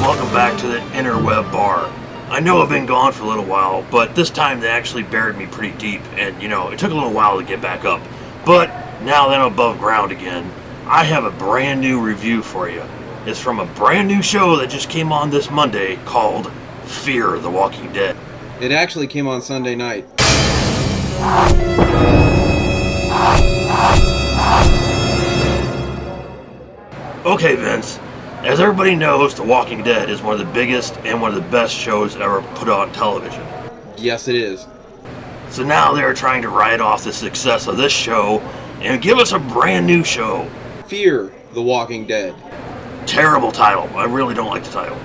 Welcome back to the interweb bar. I know I've been gone for a little while, but this time they actually buried me pretty deep, and it took a little while to get back up. But now that I'm above ground again, I have a brand new review for you. It's from a brand new show that just came on this Monday called Fear the Walking Dead. It actually came on Sunday night. Okay, Vince. As everybody knows, The Walking Dead is one of the biggest and one of the best shows ever put on television. Yes, it is. So now they're trying to ride off the success of this show and give us a brand new show. Fear the Walking Dead. Terrible title. I really don't like the title.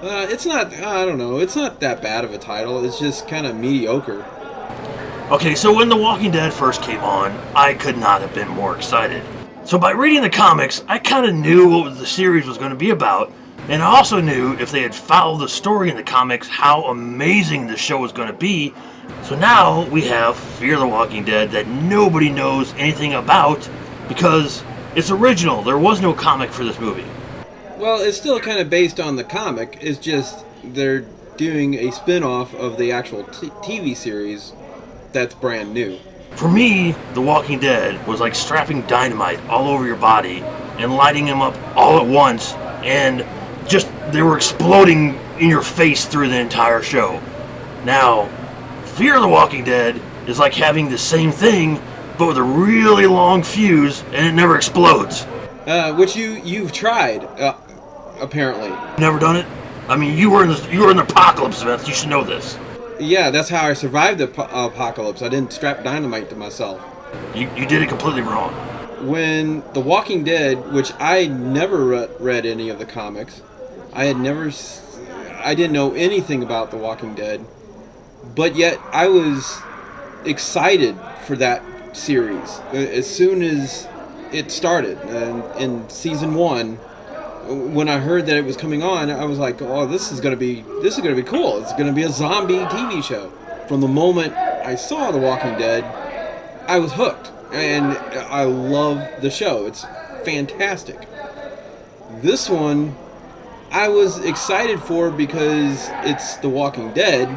It's not that bad of a title. It's just kind of mediocre. Okay, so when The Walking Dead first came on, I could not have been more excited. So by reading the comics, I kind of knew what the series was going to be about, and I also knew if they had followed the story in the comics, how amazing the show was going to be. So now we have Fear the Walking Dead that nobody knows anything about because it's original. There was no comic for this movie. Well, it's still kind of based on the comic. It's just they're doing a spin-off of the actual TV series that's brand new. For me, The Walking Dead was like strapping dynamite all over your body and lighting them up all at once, and just they were exploding in your face through the entire show. Now, Fear the Walking Dead is like having the same thing, but with a really long fuse, and it never explodes. Which you've tried, apparently. Never done it? I mean, you were in the apocalypse, Vince. You should know this. Yeah, that's how I survived the apocalypse. I didn't strap dynamite to myself. You did it completely wrong. When The Walking Dead, which I never read any of the comics, I didn't know anything about The Walking Dead, but yet I was excited for that series. As soon as it started, in season 1, when I heard that it was coming on, I was like, "Oh, this is gonna be cool. It's gonna be a zombie TV show." From the moment I saw The Walking Dead, I was hooked, and I love the show. It's fantastic. This one, I was excited for because it's The Walking Dead,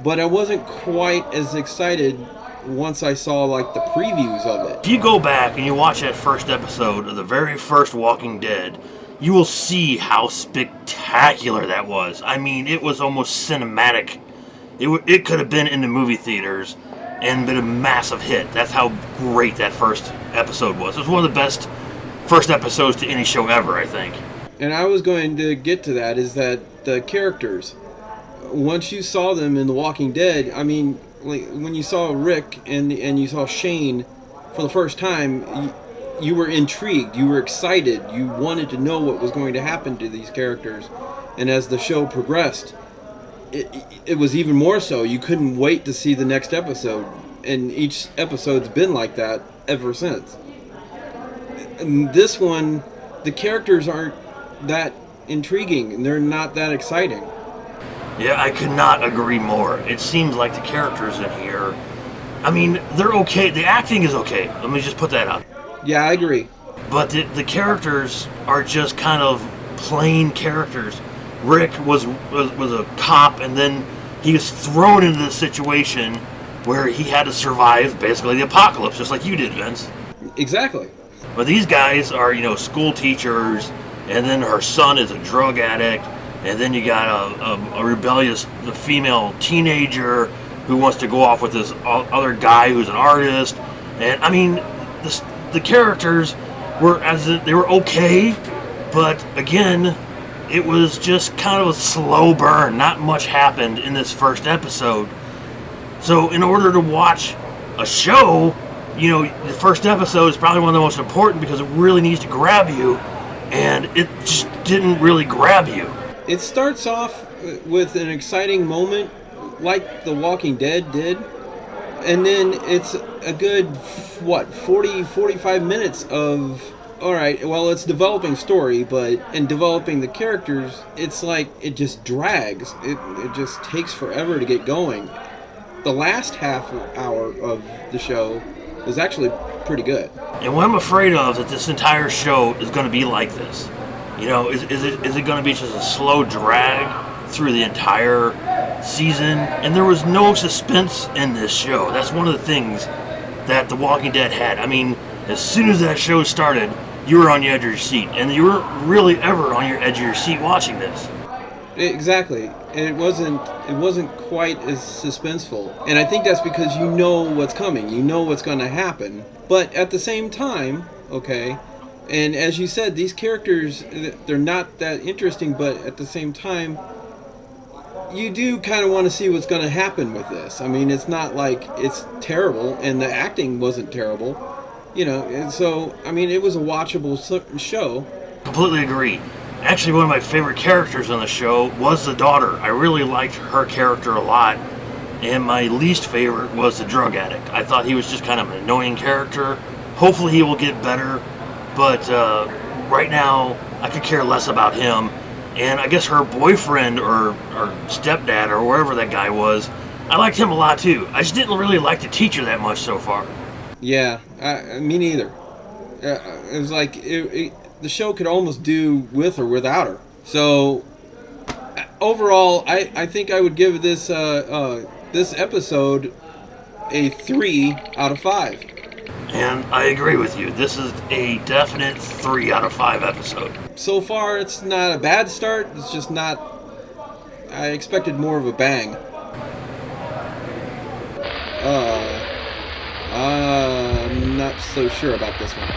but I wasn't quite as excited once I saw like the previews of it. If you go back and you watch that first episode of the very first Walking Dead, you will see how spectacular that was. I mean, it was almost cinematic. It could have been in the movie theaters and been a massive hit. That's how great that first episode was. It was one of the best first episodes to any show ever, I think. And I was going to get to that, is that the characters, once you saw them in The Walking Dead, I mean, like when you saw Rick and you saw Shane for the first time, you were intrigued, you were excited, you wanted to know what was going to happen to these characters. And as the show progressed, it was even more so. You couldn't wait to see the next episode, and each episode's been like that ever since. And this one, the characters aren't that intriguing, and they're not that exciting. Yeah, I could not agree more. It seems like the characters in here, I mean, they're okay. The acting is okay. Let me just put that out. Yeah, I agree. But the characters are just kind of plain characters. Rick was a cop, and then he was thrown into this situation where he had to survive basically the apocalypse, just like you did, Vince. Exactly. But these guys are, school teachers, and then her son is a drug addict, and then you got a rebellious female teenager who wants to go off with this other guy who's an artist. And I mean, the characters were they were okay, but again, it was just kind of a slow burn. Not much happened in this first episode. So in order to watch a show, the first episode is probably one of the most important because it really needs to grab you, and it just didn't really grab you. It starts off with an exciting moment like The Walking Dead did, and then it's a good 45 minutes of, all right, well, it's developing story, but in developing the characters, it's like it just drags. It just takes forever to get going. The last half hour of the show was actually pretty good. And what I'm afraid of is that this entire show is going to be like this. You know, is it going to be just a slow drag through the entire season? And there was no suspense in this show. That's one of the things that The Walking Dead had. I mean, as soon as that show started, you were on the edge of your seat, and you weren't really ever on your edge of your seat watching this. Exactly. And it wasn't quite as suspenseful. And I think that's because you know what's coming. You know what's going to happen. But at the same time, okay, and as you said, these characters, they're not that interesting, but at the same time, you do kind of want to see what's going to happen with this. I mean, it's not like it's terrible, and the acting wasn't terrible, you know, and so, I mean, it was a watchable show. Completely agree. Actually, one of my favorite characters on the show was the daughter. I really liked her character a lot, and my least favorite was the drug addict. I thought he was just kind of an annoying character. Hopefully he will get better, but right now, I could care less about him. And I guess her boyfriend or stepdad or wherever that guy was, I liked him a lot too. I just didn't really like the teacher that much so far. Yeah, me neither. It was like the show could almost do with or without her. So overall, I think I would give this this episode a 3 out of 5. And I agree with you. This is a definite 3 out of 5 episode. So far, it's not a bad start. It's just not... I expected more of a bang. I'm not so sure about this one.